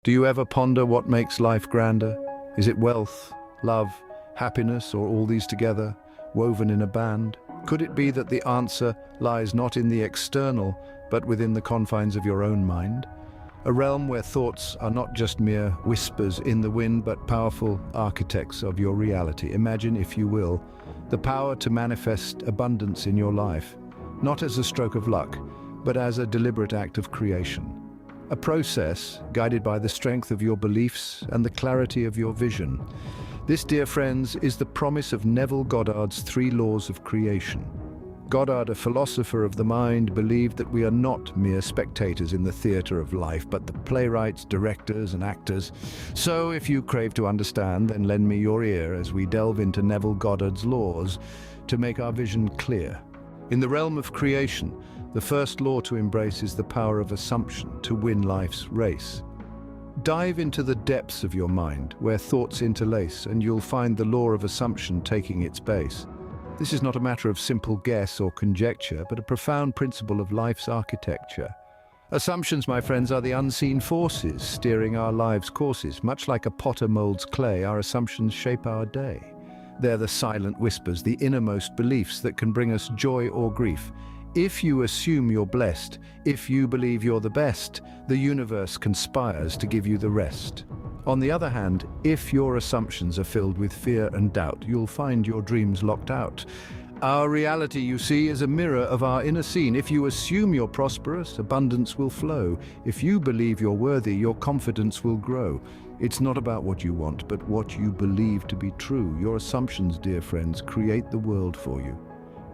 Do you ever ponder what makes life grander? Is it wealth, love, happiness, or all these together, woven in a band? Could it be that the answer lies not in the external, but within the confines of your own mind? A realm where thoughts are not just mere whispers in the wind, but powerful architects of your reality. Imagine, if you will, the power to manifest abundance in your life, not as a stroke of luck, but as a deliberate act of creation. A process guided by the strength of your beliefs and the clarity of your vision. This, dear friends, is the promise of Neville Goddard's 3 laws of creation. Goddard, a philosopher of the mind, believed that we are not mere spectators in the theater of life, but the playwrights, directors, and actors. So, if you crave to understand, then lend me your ear as we delve into Neville Goddard's laws to make our vision clear. In the realm of creation, the first law to embrace is the power of assumption to win life's race. Dive into the depths of your mind, where thoughts interlace, and you'll find the law of assumption taking its base. This is not a matter of simple guess or conjecture, but a profound principle of life's architecture. Assumptions, my friends, are the unseen forces steering our lives' courses. Much like a potter molds clay, our assumptions shape our day. They're the silent whispers, the innermost beliefs that can bring us joy or grief. If you assume you're blessed, if you believe you're the best, the universe conspires to give you the rest. On the other hand, if your assumptions are filled with fear and doubt, you'll find your dreams locked out. Our reality, you see, is a mirror of our inner scene. If you assume you're prosperous, abundance will flow. If you believe you're worthy, your confidence will grow. It's not about what you want, but what you believe to be true. Your assumptions, dear friends, create the world for you.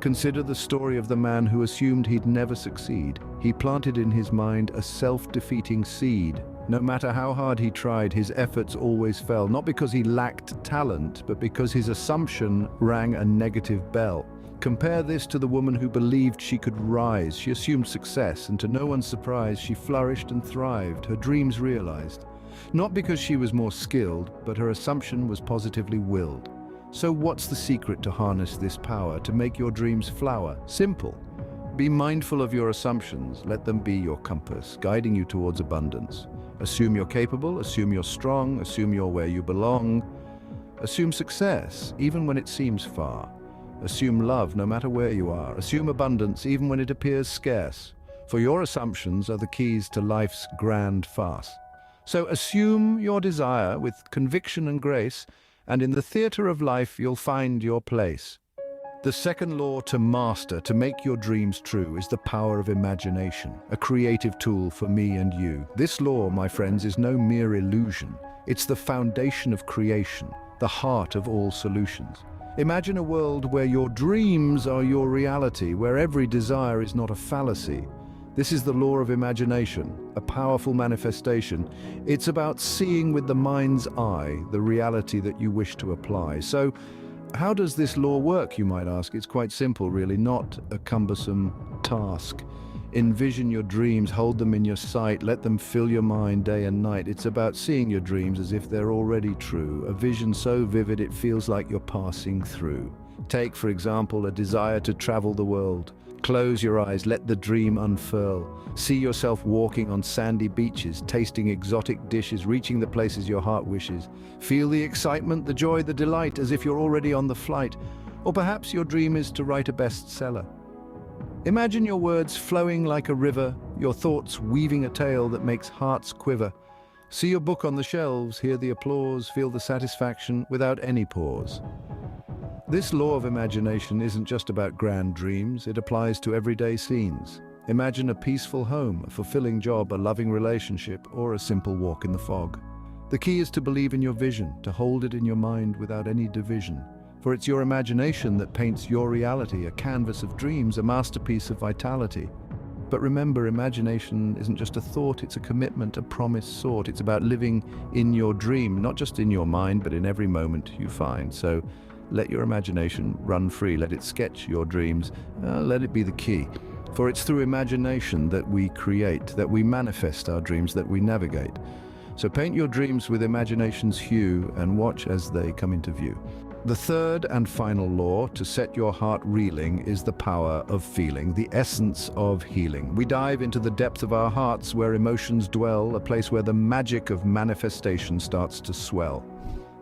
Consider the story of the man who assumed he'd never succeed. He planted in his mind a self-defeating seed. No matter how hard he tried, his efforts always fell, not because he lacked talent, but because his assumption rang a negative bell. Compare this to the woman who believed she could rise. She assumed success, and to no one's surprise, she flourished and thrived, her dreams realized. Not because she was more skilled, but her assumption was positively willed. So what's the secret to harness this power, to make your dreams flower? Simple. Be mindful of your assumptions. Let them be your compass, guiding you towards abundance. Assume you're capable, assume you're strong, assume you're where you belong. Assume success, even when it seems far. Assume love, no matter where you are. Assume abundance, even when it appears scarce. For your assumptions are the keys to life's grand farce. So assume your desire with conviction and grace, and in the theater of life you'll find your place. The second law to master, to make your dreams true, is the power of imagination, a creative tool for me and you. This law, my friends, is no mere illusion. It's the foundation of creation, the heart of all solutions. Imagine a world where your dreams are your reality, where every desire is not a fallacy. This is the law of imagination, a powerful manifestation. It's about seeing with the mind's eye the reality that you wish to apply. So, how does this law work, you might ask? It's quite simple, really, not a cumbersome task. Envision your dreams, hold them in your sight, let them fill your mind day and night. It's about seeing your dreams as if they're already true, a vision so vivid it feels like you're passing through. Take, for example, a desire to travel the world. Close your eyes, let the dream unfurl. See yourself walking on sandy beaches, tasting exotic dishes, reaching the places your heart wishes. Feel the excitement, the joy, the delight, as if you're already on the flight. Or perhaps your dream is to write a bestseller. Imagine your words flowing like a river, your thoughts weaving a tale that makes hearts quiver. See your book on the shelves, hear the applause, feel the satisfaction without any pause. This law of imagination isn't just about grand dreams, it applies to everyday scenes. Imagine a peaceful home, a fulfilling job, a loving relationship, or a simple walk in the fog. The key is to believe in your vision, to hold it in your mind without any division. For it's your imagination that paints your reality, a canvas of dreams, a masterpiece of vitality. But remember, imagination isn't just a thought, it's a commitment, a promise sought. It's about living in your dream, not just in your mind, but in every moment you find. So, let your imagination run free, let it sketch your dreams, let it be the key. For it's through imagination that we create, that we manifest our dreams, that we navigate. So paint your dreams with imagination's hue and watch as they come into view. The third and final law to set your heart reeling is the power of feeling, the essence of healing. We dive into the depth of our hearts where emotions dwell, a place where the magic of manifestation starts to swell.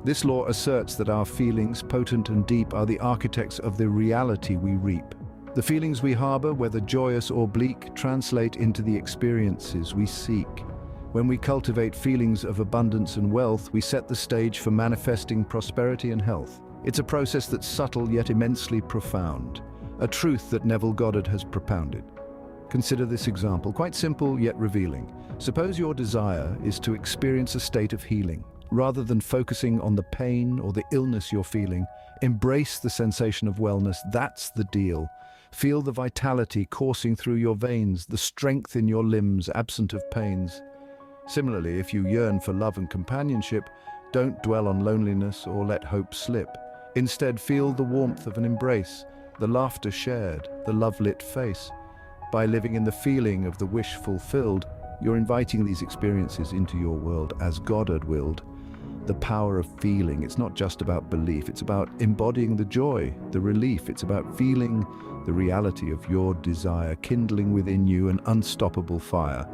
This law asserts that our feelings, potent and deep, are the architects of the reality we reap. The feelings we harbor, whether joyous or bleak, translate into the experiences we seek. When we cultivate feelings of abundance and wealth, we set the stage for manifesting prosperity and health. It's a process that's subtle yet immensely profound, a truth that Neville Goddard has propounded. Consider this example, quite simple yet revealing. Suppose your desire is to experience a state of healing. Rather than focusing on the pain or the illness you're feeling, embrace the sensation of wellness. That's the deal. Feel the vitality coursing through your veins, the strength in your limbs, absent of pains. Similarly, if you yearn for love and companionship, don't dwell on loneliness or let hope slip. Instead, feel the warmth of an embrace, the laughter shared, the love-lit face. By living in the feeling of the wish fulfilled, you're inviting these experiences into your world as Goddard willed. The power of feeling, it's not just about belief, it's about embodying the joy, the relief. It's about feeling the reality of your desire, kindling within you an unstoppable fire.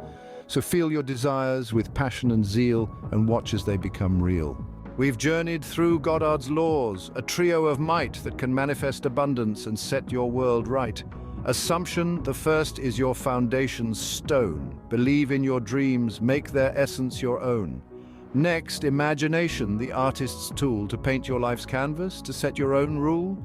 So feel your desires with passion and zeal and watch as they become real. We've journeyed through Goddard's laws, a trio of might that can manifest abundance and set your world right. Assumption, the first, is your foundation's stone. Believe in your dreams, make their essence your own. Next, imagination, the artist's tool to paint your life's canvas, to set your own rule.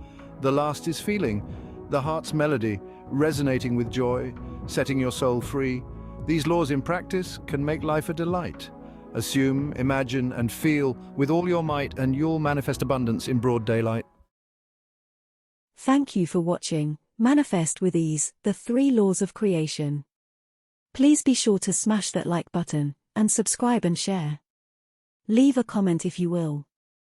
The last is feeling, the heart's melody, resonating with joy, setting your soul free. These laws in practice can make life a delight. Assume, imagine, and feel with all your might, and you'll manifest abundance in broad daylight. Thank you for watching Manifest with Ease, the 3 Laws of Creation. Please be sure to smash that like button, and subscribe and share. Leave a comment if you will.